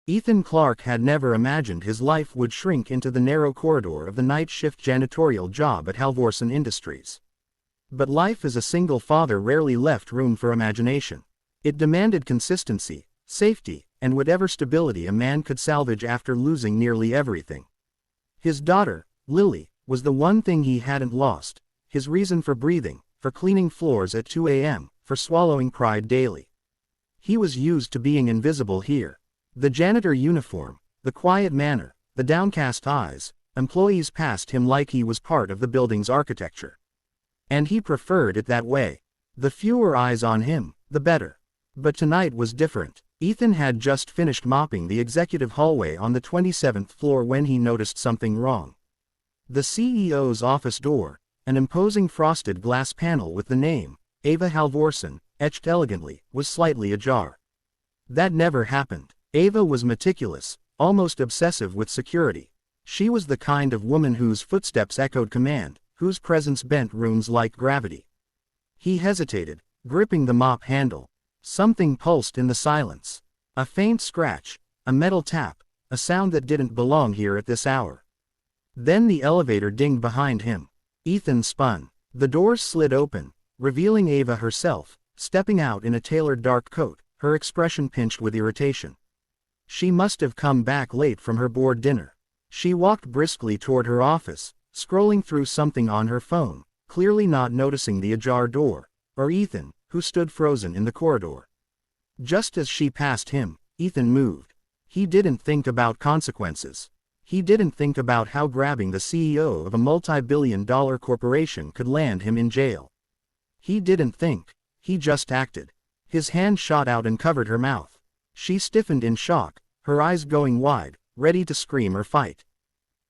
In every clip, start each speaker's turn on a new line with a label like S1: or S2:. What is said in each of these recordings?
S1: Ethan Clark had never imagined his life would shrink into the narrow corridor of the night shift janitorial job at Halvorson Industries. But life as a single father rarely left room for imagination. It demanded consistency, safety, and whatever stability a man could salvage after losing nearly everything. His daughter, Lily, was the one thing he hadn't lost, his reason for breathing, for cleaning floors at 2 a.m., for swallowing pride daily. He was used to being invisible here. The janitor uniform, the quiet manner, the downcast eyes, employees passed him like he was part of the building's architecture. And he preferred it that way. The fewer eyes on him, the better. But tonight was different. Ethan had just finished mopping the executive hallway on the 27th floor when he noticed something wrong. The CEO's office door, an imposing frosted glass panel with the name, Ava Halvorson, etched elegantly, was slightly ajar. That never happened. Ava was meticulous, almost obsessive with security. She was the kind of woman whose footsteps echoed command, whose presence bent rooms like gravity. He hesitated, gripping the mop handle. Something pulsed in the silence. A faint scratch, a metal tap, a sound that didn't belong here at this hour. Then the elevator dinged behind him. Ethan spun. The doors slid open, revealing Ava herself, stepping out in a tailored dark coat, her expression pinched with irritation. She must have come back late from her board dinner. She walked briskly toward her office, scrolling through something on her phone, clearly not noticing the ajar door, or Ethan, who stood frozen in the corridor. Just as she passed him, Ethan moved. He didn't think about consequences. He didn't think about how grabbing the CEO of a multi-billion-dollar corporation could land him in jail. He didn't think. He just acted. His hand shot out and covered her mouth. She stiffened in shock, her eyes going wide, ready to scream or fight.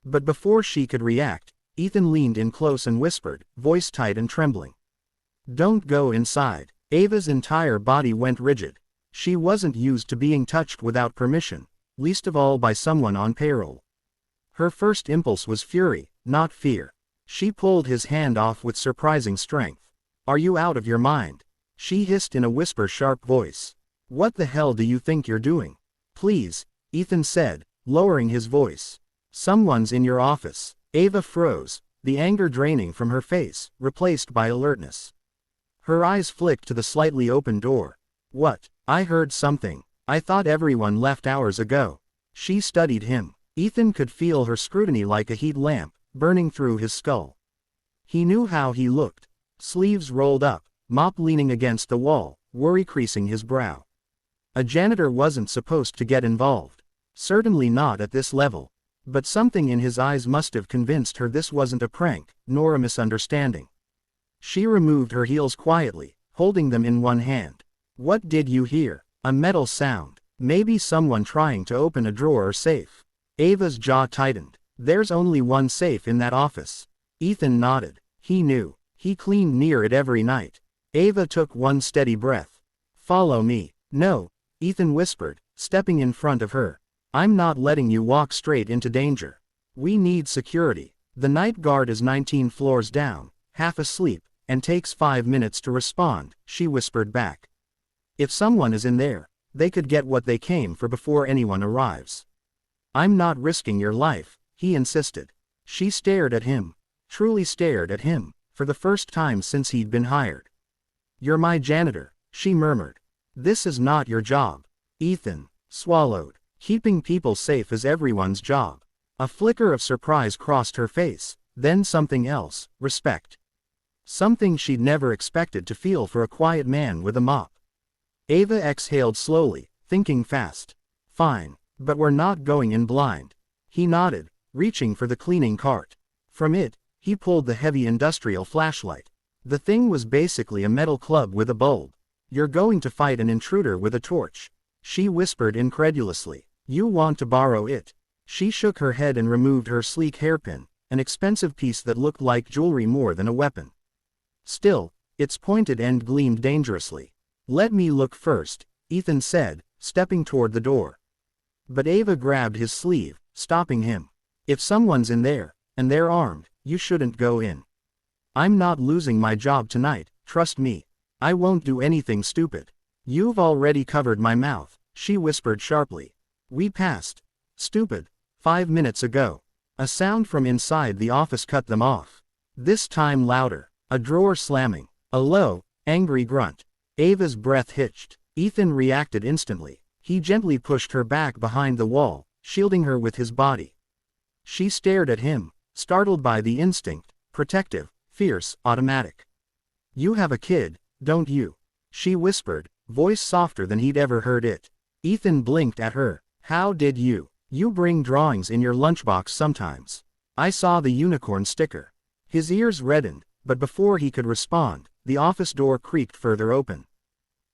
S1: But before she could react, Ethan leaned in close and whispered, voice tight and trembling. "Don't go inside." Ava's entire body went rigid. She wasn't used to being touched without permission, least of all by someone on payroll. Her first impulse was fury, not fear. She pulled his hand off with surprising strength. "Are you out of your mind?" She hissed in a whisper-sharp voice. "What the hell do you think you're doing?" "Please," Ethan said, lowering his voice. "Someone's in your office." Ava froze, the anger draining from her face, replaced by alertness. Her eyes flicked to the slightly open door. "What? I heard something. I thought everyone left hours ago." She studied him. Ethan could feel her scrutiny like a heat lamp, burning through his skull. He knew how he looked. Sleeves rolled up, mop leaning against the wall, worry creasing his brow. A janitor wasn't supposed to get involved. Certainly not at this level. But something in his eyes must have convinced her this wasn't a prank, nor a misunderstanding. She removed her heels quietly, holding them in one hand. "What did you hear?" "A metal sound. Maybe someone trying to open a drawer or safe." Ava's jaw tightened. "There's only one safe in that office." Ethan nodded. He knew. He cleaned near it every night. Ava took one steady breath. "Follow me." "No," Ethan whispered, stepping in front of her. "I'm not letting you walk straight into danger. We need security. The night guard is 19 floors down, half asleep, and takes 5 minutes to respond," she whispered back. "If someone is in there, they could get what they came for before anyone arrives." "I'm not risking your life," he insisted. She stared at him. Truly stared at him, for the first time since he'd been hired. "You're my janitor," she murmured. "This is not your job." Ethan swallowed. Keeping people safe is everyone's job. A flicker of surprise crossed her face, then something else, respect. Something she'd never expected to feel for a quiet man with a mop. Ava exhaled slowly, thinking fast. "Fine, but we're not going in blind." He nodded, reaching for the cleaning cart. From it, he pulled the heavy industrial flashlight. The thing was basically a metal club with a bulb. "You're going to fight an intruder with a torch," she whispered incredulously. "You want to borrow it?" She shook her head and removed her sleek hairpin, an expensive piece that looked like jewelry more than a weapon. Still, its pointed end gleamed dangerously. "Let me look first," Ethan said, stepping toward the door. But Ava grabbed his sleeve, stopping him. "If someone's in there, and they're armed, you shouldn't go in." "I'm not losing my job tonight, trust me. I won't do anything stupid." "You've already covered my mouth," she whispered sharply. We passed. Stupid. 5 minutes ago. A sound from inside the office cut them off. This time louder. A drawer slamming. A low, angry grunt. Ava's breath hitched. Ethan reacted instantly. He gently pushed her back behind the wall, shielding her with his body. She stared at him, startled by the instinct, protective, fierce, automatic. "You have a kid, don't you?" she whispered, voice softer than he'd ever heard it. Ethan blinked at her. "How did you? You bring drawings in your lunchbox sometimes. I saw the unicorn sticker." His ears reddened, but before he could respond, the office door creaked further open.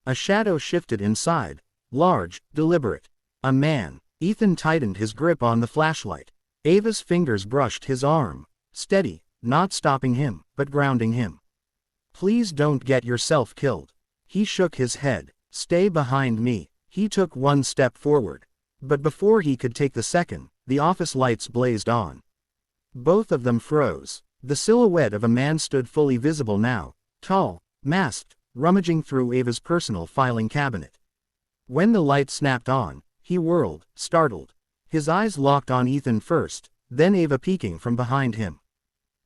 S1: A shadow shifted inside, large, deliberate. A man. Ethan tightened his grip on the flashlight. Ava's fingers brushed his arm, steady, not stopping him, but grounding him. "Please don't get yourself killed." He shook his head. "Stay behind me." He took one step forward. But before he could take the second, the office lights blazed on. Both of them froze. The silhouette of a man stood fully visible now, tall, masked, rummaging through Ava's personal filing cabinet. When the light snapped on, he whirled, startled. His eyes locked on Ethan first, then Ava peeking from behind him.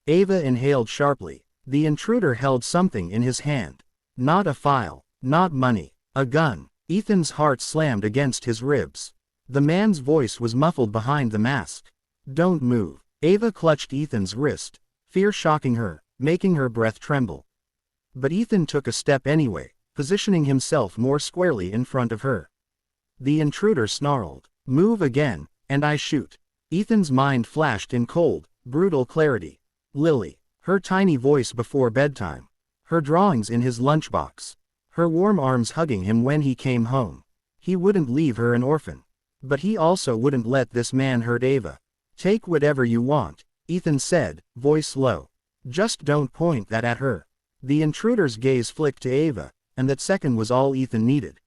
S1: Ava inhaled sharply. The intruder held something in his hand. Not a file, not money, a gun. Ethan's heart slammed against his ribs. The man's voice was muffled behind the mask. "Don't move." Ava clutched Ethan's wrist, fear shocking her, making her breath tremble. But Ethan took a step anyway, positioning himself more squarely in front of her. The intruder snarled, "Move again, and I shoot." Ethan's mind flashed in cold, brutal clarity. Lily, her tiny voice before bedtime, her drawings in his lunchbox, her warm arms hugging him when he came home. He wouldn't leave her an orphan. But he also wouldn't let this man hurt Ava. "Take whatever you want," Ethan said, voice low. "Just don't point that at her." The intruder's gaze flicked to Ava, and that second was all Ethan needed.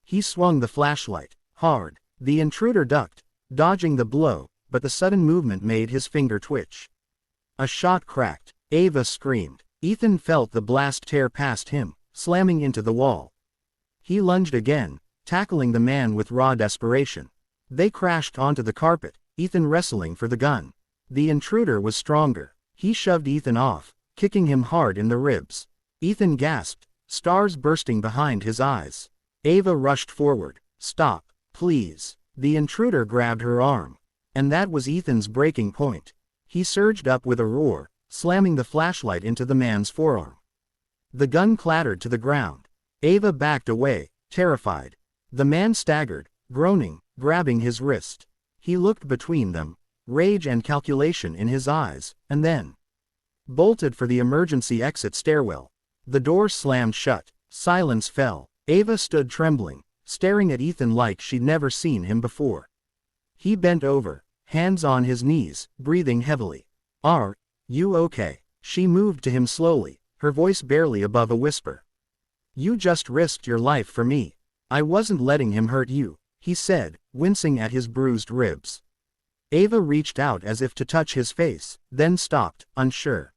S1: He swung the flashlight, hard. The intruder ducked, dodging the blow, but the sudden movement made his finger twitch. A shot cracked. Ava screamed. Ethan felt the blast tear past him, slamming into the wall. He lunged again, tackling the man with raw desperation. They crashed onto the carpet, Ethan wrestling for the gun. The intruder was stronger. He shoved Ethan off, kicking him hard in the ribs. Ethan gasped, stars bursting behind his eyes. Ava rushed forward. "Stop, please." The intruder grabbed her arm. And that was Ethan's breaking point. He surged up with a roar, slamming the flashlight into the man's forearm. The gun clattered to the ground. Ava backed away, terrified. The man staggered, groaning, grabbing his wrist. He looked between them, rage and calculation in his eyes, and then bolted for the emergency exit stairwell. The door slammed shut. Silence fell. Ava stood trembling, staring at Ethan like she'd never seen him before. He bent over, hands on his knees, breathing heavily. "Are you okay?" She moved to him slowly, her voice barely above a whisper. "You just risked your life for me. I wasn't letting him hurt you," he said, wincing at his bruised ribs. Ava reached out as if to touch his face, then stopped, unsure.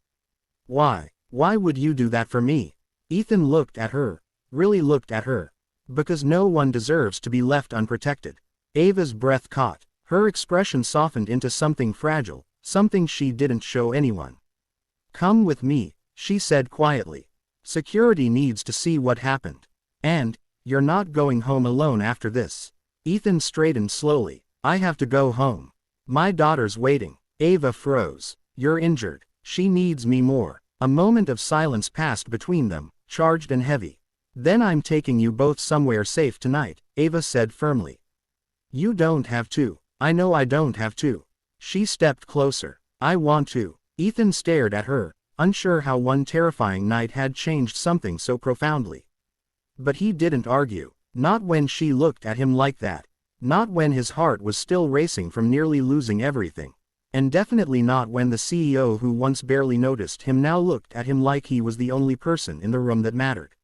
S1: "Why? Why would you do that for me?" Ethan looked at her, really looked at her. "Because no one deserves to be left unprotected." Ava's breath caught. Her expression softened into something fragile, something she didn't show anyone. "Come with me," she said quietly. "Security needs to see what happened. And you're not going home alone after this." Ethan straightened slowly. "I have to go home. My daughter's waiting." Ava froze. "You're injured. She needs me more." A moment of silence passed between them, charged and heavy. "Then I'm taking you both somewhere safe tonight," Ava said firmly. "You don't have to." "I know I don't have to." She stepped closer. "I want to." Ethan stared at her, unsure how one terrifying night had changed something so profoundly. But he didn't argue. Not when she looked at him like that. Not when his heart was still racing from nearly losing everything. And definitely not when the CEO who once barely noticed him now looked at him like he was the only person in the room that mattered.